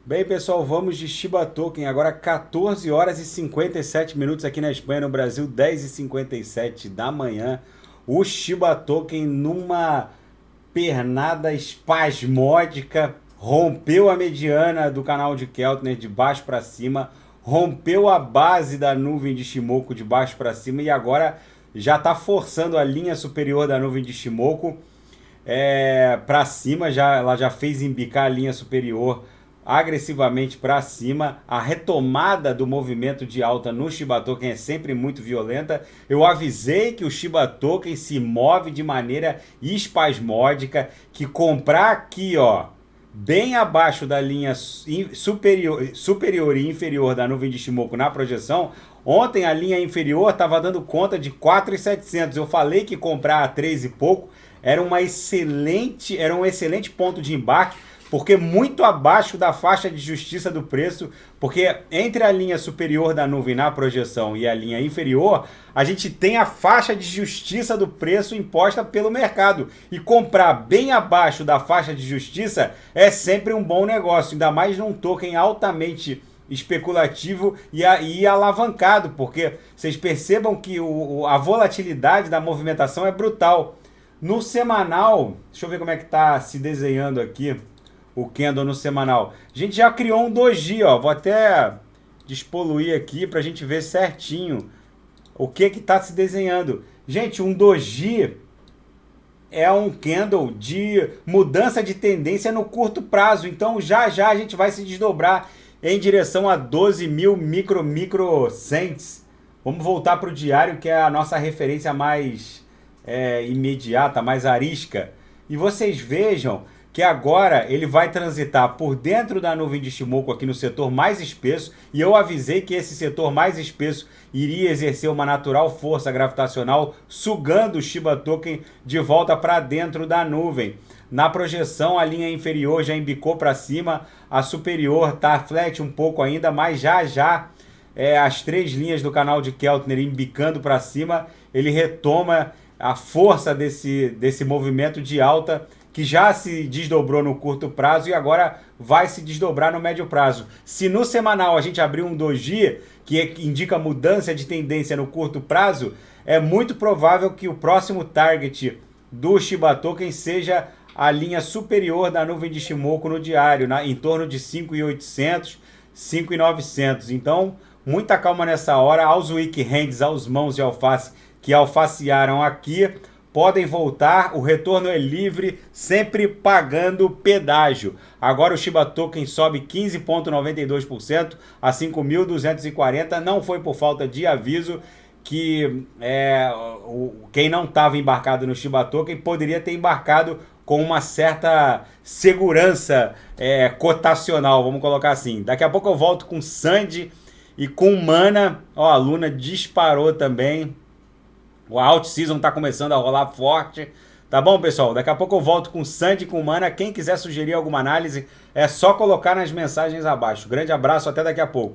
Bem, pessoal, vamos de Shiba Token. Agora 14 horas e 57 minutos aqui na Espanha, no Brasil 10 e 57 da manhã. O Shiba Token numa pernada espasmódica, rompeu a mediana do canal de Keltner de baixo para cima, rompeu a base da nuvem de Shimoku de baixo para cima e agora já está forçando a linha superior da nuvem de Shimoku para cima, ela já fez embicar a linha superior agressivamente para cima. A retomada do movimento de alta no Shiba Token é sempre muito violenta. Eu avisei que o Shiba Token se move de maneira espasmódica, que comprar aqui, ó, bem abaixo da linha superior e inferior da nuvem de Shimoku na projeção. Ontem a linha inferior estava dando conta de 4.700. Eu falei que comprar a 3 e pouco era um excelente ponto de embarque, porque muito abaixo da faixa de justiça do preço, porque entre a linha superior da nuvem na projeção e a linha inferior, a gente tem a faixa de justiça do preço imposta pelo mercado. E comprar bem abaixo da faixa de justiça é sempre um bom negócio, ainda mais num token altamente especulativo e alavancado, porque vocês percebam que a volatilidade da movimentação é brutal. No semanal, deixa eu ver como é que está se desenhando aqui o candle no semanal. A gente já criou um doji, ó. Vou até despoluir aqui para a gente ver certinho o que está se desenhando. Gente, um doji é um candle de mudança de tendência no curto prazo. Então já a gente vai se desdobrar em direção a 12 mil micro cents. Vamos voltar para o diário, que é a nossa referência mais imediata, mais arisca. E vocês vejam que agora ele vai transitar por dentro da nuvem de Shimoku aqui no setor mais espesso, e eu avisei que esse setor mais espesso iria exercer uma natural força gravitacional, sugando o Shiba Token de volta para dentro da nuvem. Na projeção, a linha inferior já embicou para cima, a superior está flat um pouco ainda, mas já as três linhas do canal de Keltner embicando para cima, ele retoma a força desse movimento de alta que já se desdobrou no curto prazo e agora vai se desdobrar no médio prazo. Se no semanal a gente abrir um doji, que indica mudança de tendência no curto prazo, é muito provável que o próximo target do Shiba Token seja a linha superior da nuvem de Shimoku no diário, em torno de 5.800, 5.900. Então, muita calma nessa hora. Aos weak hands, aos mãos de alface que alfacearam aqui, podem voltar, o retorno é livre, sempre pagando pedágio. Agora o Shiba Token sobe 15,92% a 5.240, não foi por falta de aviso, que quem não estava embarcado no Shiba Token poderia ter embarcado com uma certa segurança cotacional, vamos colocar assim. Daqui a pouco eu volto com Sandy e com Mana. Ó, a Luna disparou também. O Alt Season tá começando a rolar forte. Tá bom, pessoal? Daqui a pouco eu volto com Sandy e com Mana. Quem quiser sugerir alguma análise, é só colocar nas mensagens abaixo. Grande abraço, até daqui a pouco.